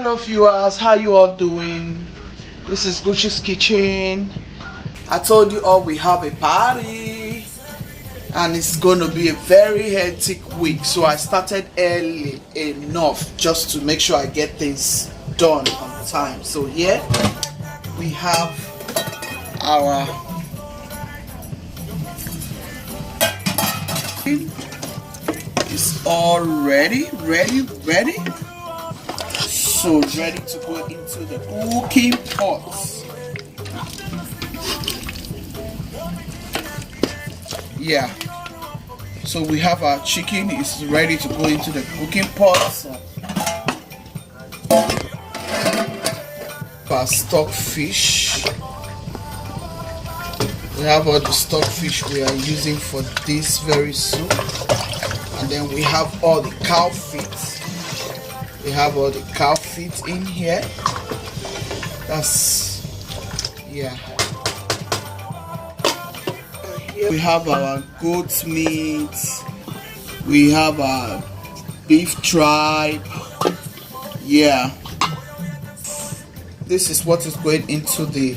Hello viewers, how you all doing? This is Gucci's Kitchen. I told you all we have a party and it's going to be a very hectic week, so I started early enough just to make sure I get things done on time. So here we have our it's all ready. So ready to go into the cooking pots. Yeah, so we have our chicken is ready to go into the cooking pots. Our stockfish, we have all the stockfish we are using for this very soup, and then we have all the cow feet. We have all the cow feet in here. That's, yeah. Here we have our goat meat. We have our beef tripe. Yeah. This is what is going into the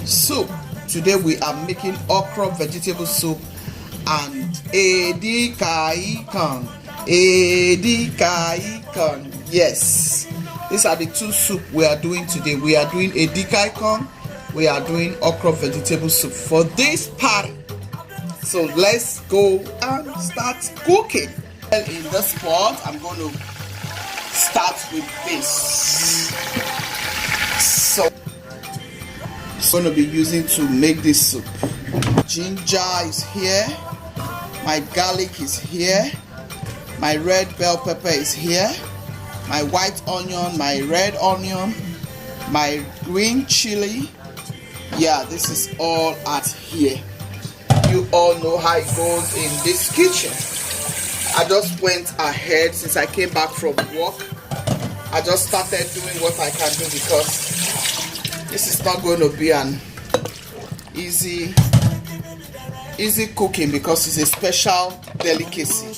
soup. Today we are making okra vegetable soup and Edikiakong. Edikiakong. Yes, these are the two soup we are doing today. We are doing Edikiakong, we are doing okra vegetable soup for this party. So let's go and start cooking. In this pot, I'm going to start with this. So I'm going to be using to make this soup. Ginger is here, my garlic is here, my red bell pepper is here, my white onion, my red onion, my green chili. Yeah, this is all at here. You all know how it goes in this kitchen. I just went ahead since I came back from work. I just started doing what I can do because this is not going to be an easy cooking because it's a special delicacy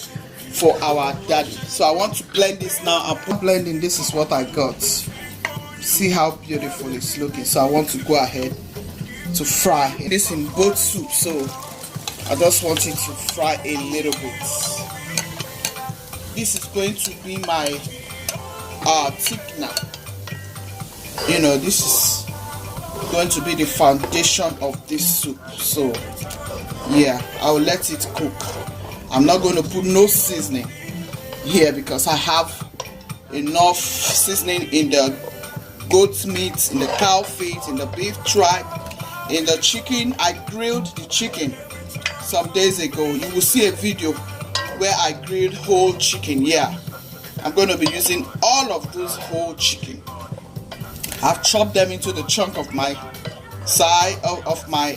for our daddy. So I want to blend this now. I'm blending. This is what I got. See how beautiful it's looking. So I want to go ahead to fry this in both soup. So I just want it to fry a little bit. This is going to be my thickener. You know, this is going to be the foundation of this soup. So yeah, I'll let it cook. I'm not going to put no seasoning here because I have enough seasoning in the goat meat, in the cow feet, in the beef tripe, in the chicken. I grilled the chicken some days ago. You will see a video where I grilled whole chicken. Yeah, I'm going to be using all of those whole chicken. I've chopped them into the chunk of my side of my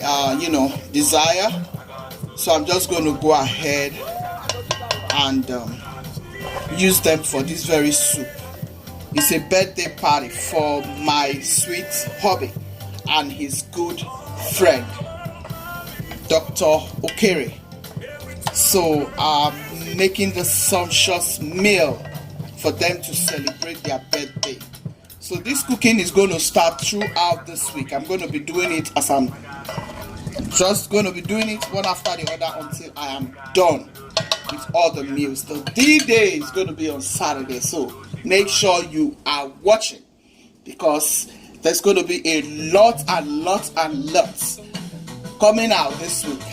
desire. So I'm just going to go ahead and use them for this very soup. It's a birthday party for my sweet hubby and his good friend, Dr. Okra. So I'm making the sumptuous meal for them to celebrate their birthday. So this cooking is going to start throughout this week. I'm going to be doing it as I'm just going to be doing it one after the other until I am done with all the meals. The D-Day is going to be on Saturday, so make sure you are watching because there's going to be a lot coming out this week.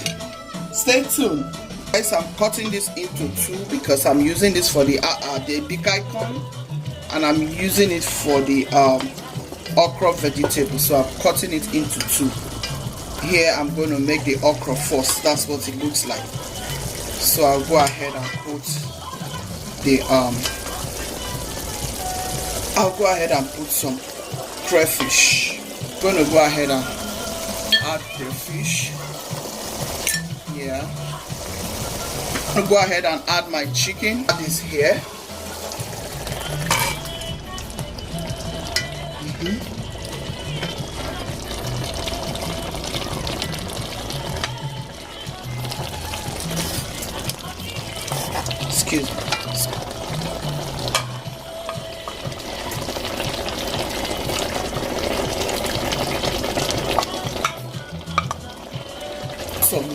Stay tuned. Guys, I'm cutting this into two because I'm using this for the Edikiakong and I'm using it for the okra vegetable. So I'm cutting it into two. Here I'm going to make the okra first. That's what it looks like. So I'll go ahead and put the some crayfish. I'm going to go ahead and add crayfish. Yeah. I'm going to go ahead and add my chicken. Add this here. Excuse me.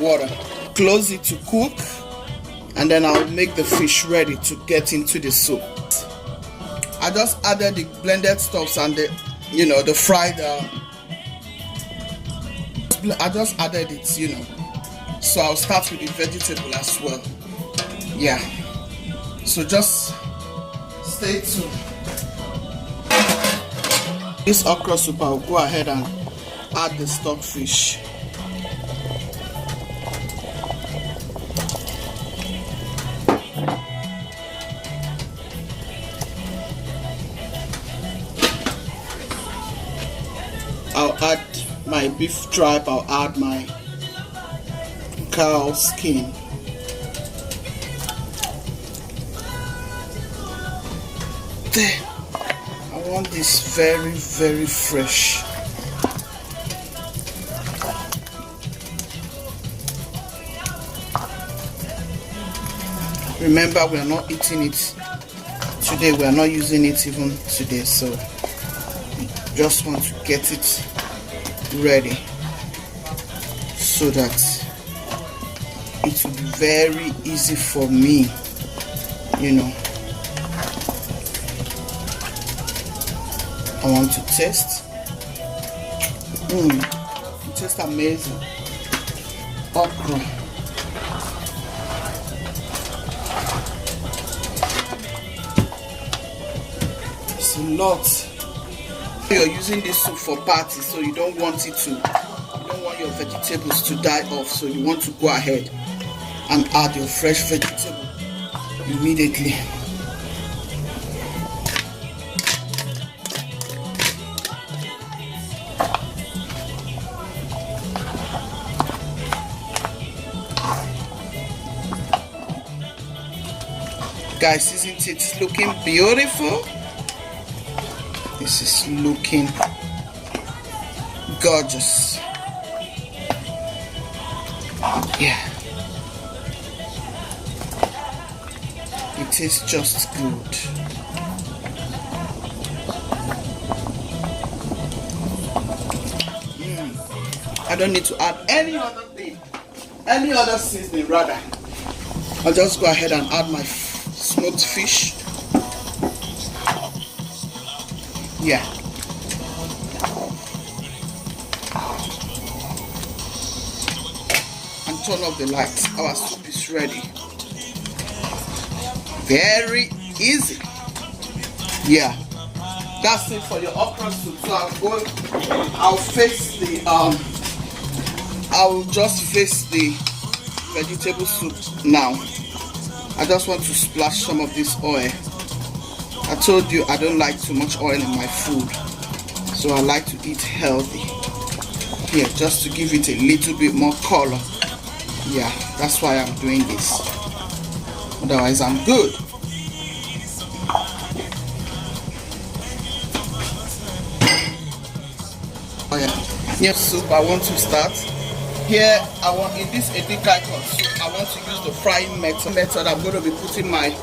water. Close it to cook, and then I'll make the fish ready to get into the soup. I just added the blended stuffs and the, you know, the fried. I just added it, you know. So I'll start with the vegetable as well. Yeah. So just stay tuned. This okra soup, I'll go ahead and add the stockfish. I'll add my beef tripe, I'll add my cow skin. There. I want this very, very fresh. Remember, we are not eating it today, we are not using it even today, so just want to get it ready so that it will be very easy for me, you know. I want to taste. It tastes amazing. Okra. It's a lot. You're using this soup for party, so you don't want it to, you don't want your vegetables to die off, so you want to go ahead and add your fresh vegetable immediately. Guys, isn't it looking beautiful? This is looking gorgeous. Yeah. It tastes just good. I don't need to add any other thing, any other seasoning rather. I'll just go ahead and add my smoked fish. Yeah. And turn off the lights. Our soup is ready. Very easy. Yeah. That's it for your okra soup. So I'll face the I'll just face the vegetable soup now. I just want to splash some of this oil. I told you I don't like too much oil in my food, so I like to eat healthy. Here, just to give it a little bit more color. Yeah, that's why I'm doing this. Otherwise, I'm good. Oh yeah, new soup. I want to start. Here, in this Edikiakong soup, I want to use the frying method. I'm going to be putting my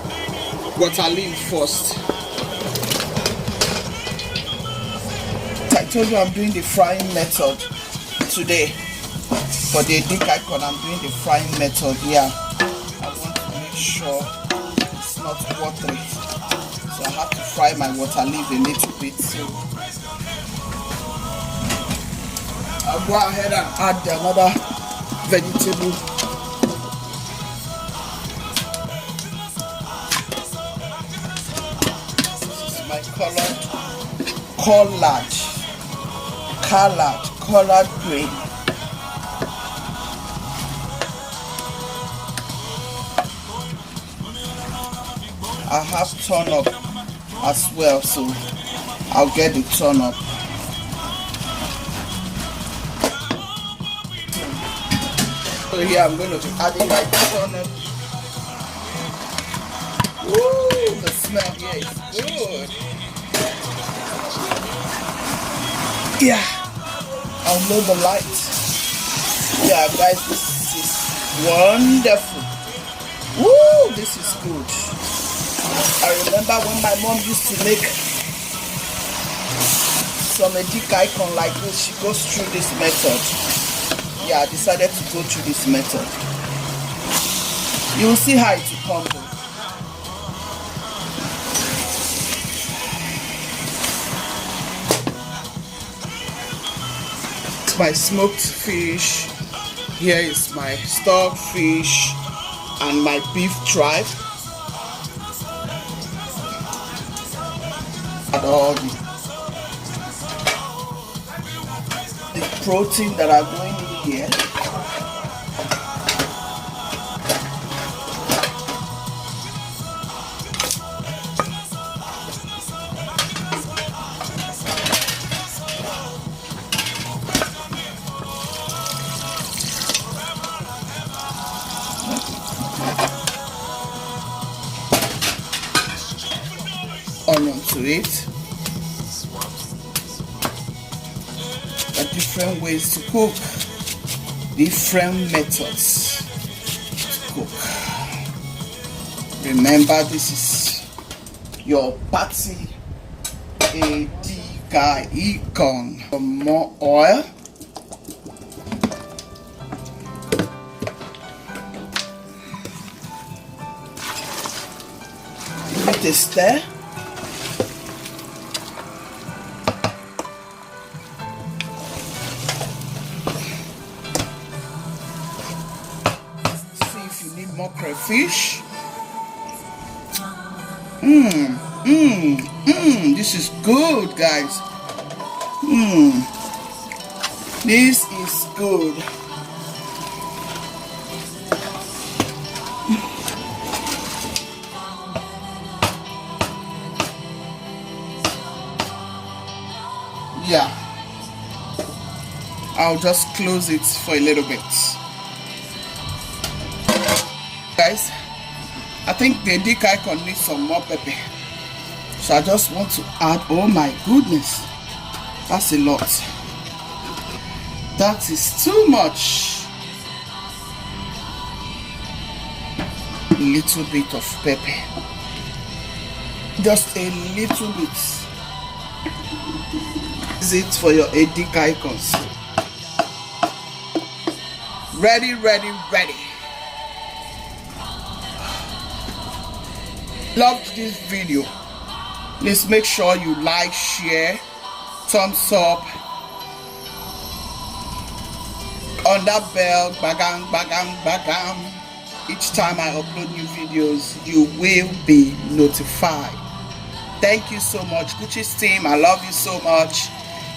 Waterleaf first. I told you I'm doing the frying method today. For the Edikiakong, I'm doing the frying method. Yeah, I want to make sure it's not watery, so I have to fry my Waterleaf a little bit. So I'll go ahead and add another vegetable. This is my collard green. I have turnip as well, so I'll get the turnip. So here I'm going to be adding my turnip. Woo, the smell here is good. Yeah, I'll load the lights. Yeah, guys, this is wonderful. Woo, this is good. I remember when my mom used to make some Edikiakong like this, she goes through this method. yeah, I decided to go through this method. You will see how it will come though. It's my smoked fish. Here is my stockfish and my beef tripe. And all the protein that are going in here. Onion to it. There are different ways to cook, different methods to cook. Remember, this is your party Edikiakong. Some more oil. Give it a stir. More crayfish. This is good, guys. This is good. Yeah, I'll just close it for a little bit. Guys, I think the Edikiakong needs some more pepper, so I just want to add. Oh my goodness, that's a lot. That is too much. A little bit of pepper, just a little bit. This is it for your Edikiakongs. Ready, ready, ready. Loved this video. Please make sure you like, share, thumbs up, on that bell, bagam, bagam, bagam. Each time I upload new videos, you will be notified. Thank you so much, Gucci's team. I love you so much.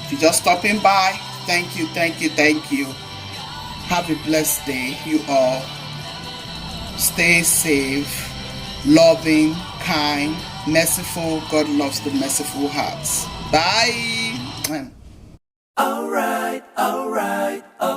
If you're just stopping by, thank you, thank you, thank you. Have a blessed day, you all. Stay safe. Loving, kind, merciful. God loves the merciful hearts. Bye. All right, all right, all right.